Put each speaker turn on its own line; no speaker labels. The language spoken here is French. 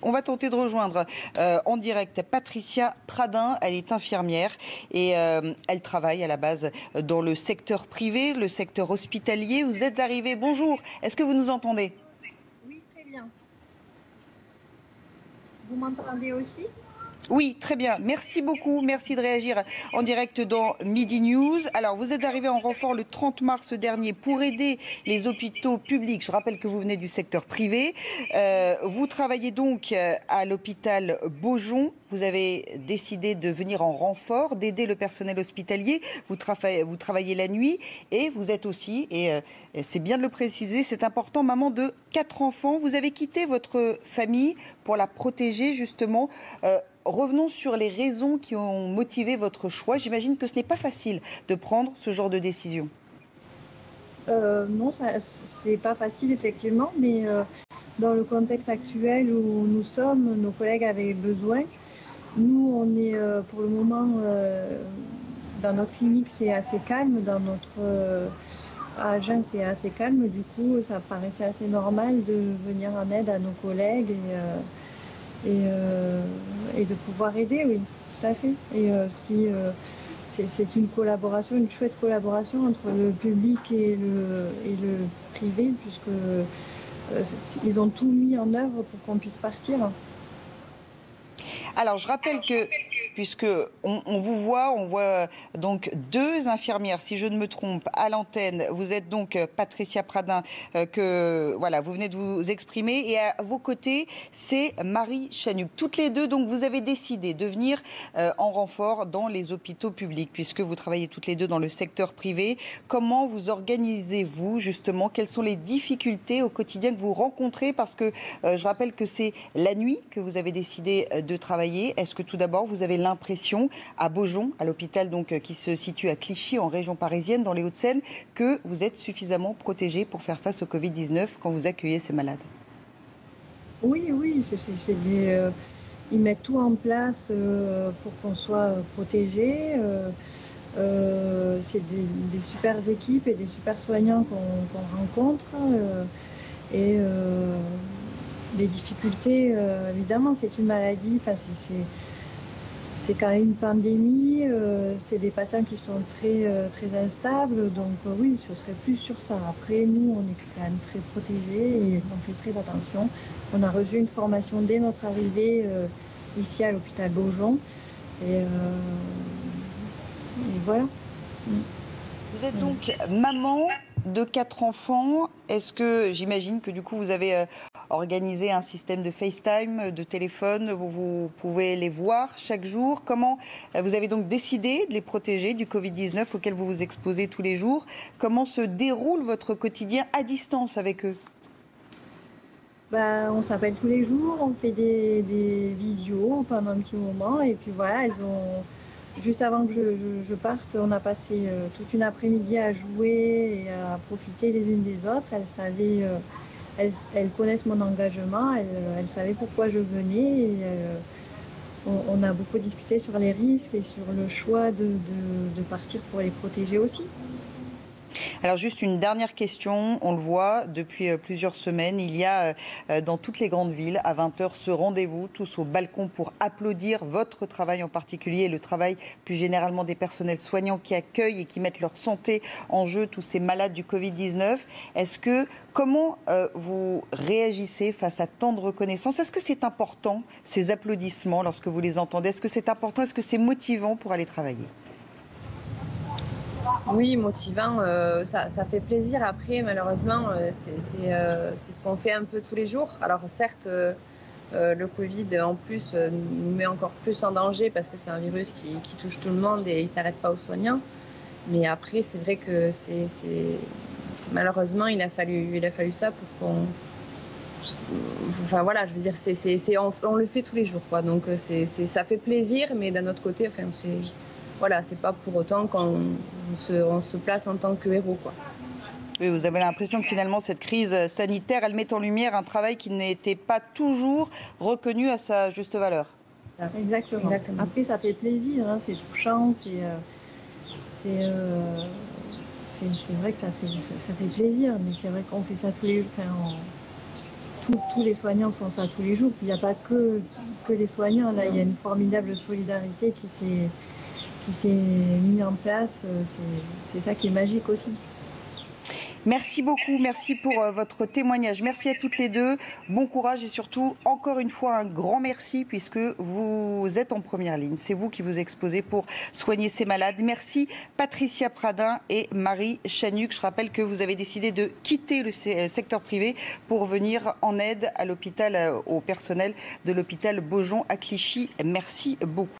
On va tenter de rejoindre en direct Patricia Pradin. Elle est infirmière et elle travaille à la base dans le secteur privé, le secteur hospitalier. Vous êtes arrivée. Bonjour. Est-ce que vous nous entendez?
Oui, très bien. Vous m'entendez aussi?
Oui, très bien. Merci beaucoup. Merci de réagir en direct dans Midi News. Alors, vous êtes arrivé en renfort le 30 mars dernier pour aider les hôpitaux publics. Je rappelle que vous venez du secteur privé. Vous travaillez donc à l'hôpital Beaujon. Vous avez décidé de venir en renfort, d'aider le personnel hospitalier. Vous travaillez la nuit et vous êtes aussi, et c'est bien de le préciser, c'est important, maman de 4 enfants. Vous avez quitté votre famille pour la protéger justement. Revenons sur les raisons qui ont motivé votre choix. J'imagine que ce n'est pas facile de prendre ce genre de décision.
Non, c'est pas facile effectivement, mais dans le contexte actuel où nous sommes, nos collègues avaient besoin. Nous, on est pour le moment dans notre clinique, c'est assez calme, dans notre agence, c'est assez calme. Du coup, ça paraissait assez normal de venir en aide à nos collègues et de pouvoir aider, oui, tout à fait. Et c'est une collaboration, une chouette collaboration entre le public et le privé, puisque ils ont tout mis en œuvre pour qu'on puisse partir.
Alors, je rappelle que, puisque on vous voit, on voit donc 2 infirmières, si je ne me trompe, à l'antenne. Vous êtes donc Patricia Pradin, que voilà, vous venez de vous exprimer, et à vos côtés, c'est Marie Chanuc. Toutes les deux, donc, vous avez décidé de venir en renfort dans les hôpitaux publics, puisque vous travaillez toutes les deux dans le secteur privé. Comment vous organisez-vous justement? Quelles sont les difficultés au quotidien que vous rencontrez? Parce que je rappelle que c'est la nuit que vous avez décidé de travailler. Est-ce que tout d'abord vous avez l'impression à Beaujon, à l'hôpital donc qui se situe à Clichy en région parisienne dans les Hauts-de-Seine, que vous êtes suffisamment protégé pour faire face au Covid-19 quand vous accueillez ces malades?
Oui, oui, ils mettent tout en place pour qu'on soit protégé. C'est des super équipes et des super soignants qu'on rencontre. Et les difficultés, évidemment, c'est une maladie, enfin, c'est quand même une pandémie, c'est des patients qui sont très instables, donc oui, ce serait plus sur ça. Après, nous, on est quand même très protégés et on fait très attention. On a reçu une formation dès notre arrivée ici à l'hôpital Beaujon. Et voilà.
Vous êtes donc maman de 4 enfants. Est-ce que, j'imagine que du coup vous avez organisé un système de FaceTime, de téléphone, où vous pouvez les voir chaque jour? Comment vous avez donc décidé de les protéger du Covid-19 auquel vous vous exposez tous les jours? Comment se déroule votre quotidien à distance avec eux?
On s'appelle tous les jours, on fait des visios pendant un petit moment et puis voilà, juste avant que je parte, on a passé toute une après-midi à jouer et à profiter les unes des autres. Elles connaissent mon engagement, elles savaient pourquoi je venais et on a beaucoup discuté sur les risques et sur le choix de partir pour les protéger aussi.
Alors juste une dernière question, on le voit depuis plusieurs semaines, il y a dans toutes les grandes villes à 20h ce rendez-vous, tous au balcon pour applaudir votre travail en particulier et le travail plus généralement des personnels soignants qui accueillent et qui mettent leur santé en jeu, tous ces malades du Covid-19. Comment vous réagissez face à tant de reconnaissance? Est-ce que c'est important, ces applaudissements, lorsque vous les entendez? Est-ce que c'est important? Est-ce que c'est motivant pour aller travailler?
Oui, motivant, ça fait plaisir. Après, malheureusement, c'est ce qu'on fait un peu tous les jours. Alors certes, le Covid, en plus, nous met encore plus en danger parce que c'est un virus qui touche tout le monde et il ne s'arrête pas aux soignants. Mais après, c'est vrai que malheureusement, il a fallu ça pour qu'on... Enfin voilà, je veux dire, on le fait tous les jours, quoi. Donc ça fait plaisir, mais d'un autre côté, enfin, voilà, c'est pas pour autant qu'on se place en tant que héros, quoi.
Oui, vous avez l'impression que finalement cette crise sanitaire, elle met en lumière un travail qui n'était pas toujours reconnu à sa juste valeur.
Exactement. Après, ça fait plaisir, hein, c'est touchant, c'est vrai que ça fait plaisir, mais c'est vrai qu'on fait ça tous les jours. tous les soignants font ça tous les jours. Puis il n'y a pas que les soignants. Là, il y a une formidable solidarité qui s'est mise en place. C'est ça qui est magique aussi.
Merci beaucoup, merci pour votre témoignage. Merci à toutes les deux. Bon courage et surtout, encore une fois, un grand merci puisque vous êtes en première ligne. C'est vous qui vous exposez pour soigner ces malades. Merci Patricia Pradin et Marie Chanuc. Je rappelle que vous avez décidé de quitter le secteur privé pour venir en aide à l'hôpital, au personnel de l'hôpital Beaujon à Clichy. Merci beaucoup.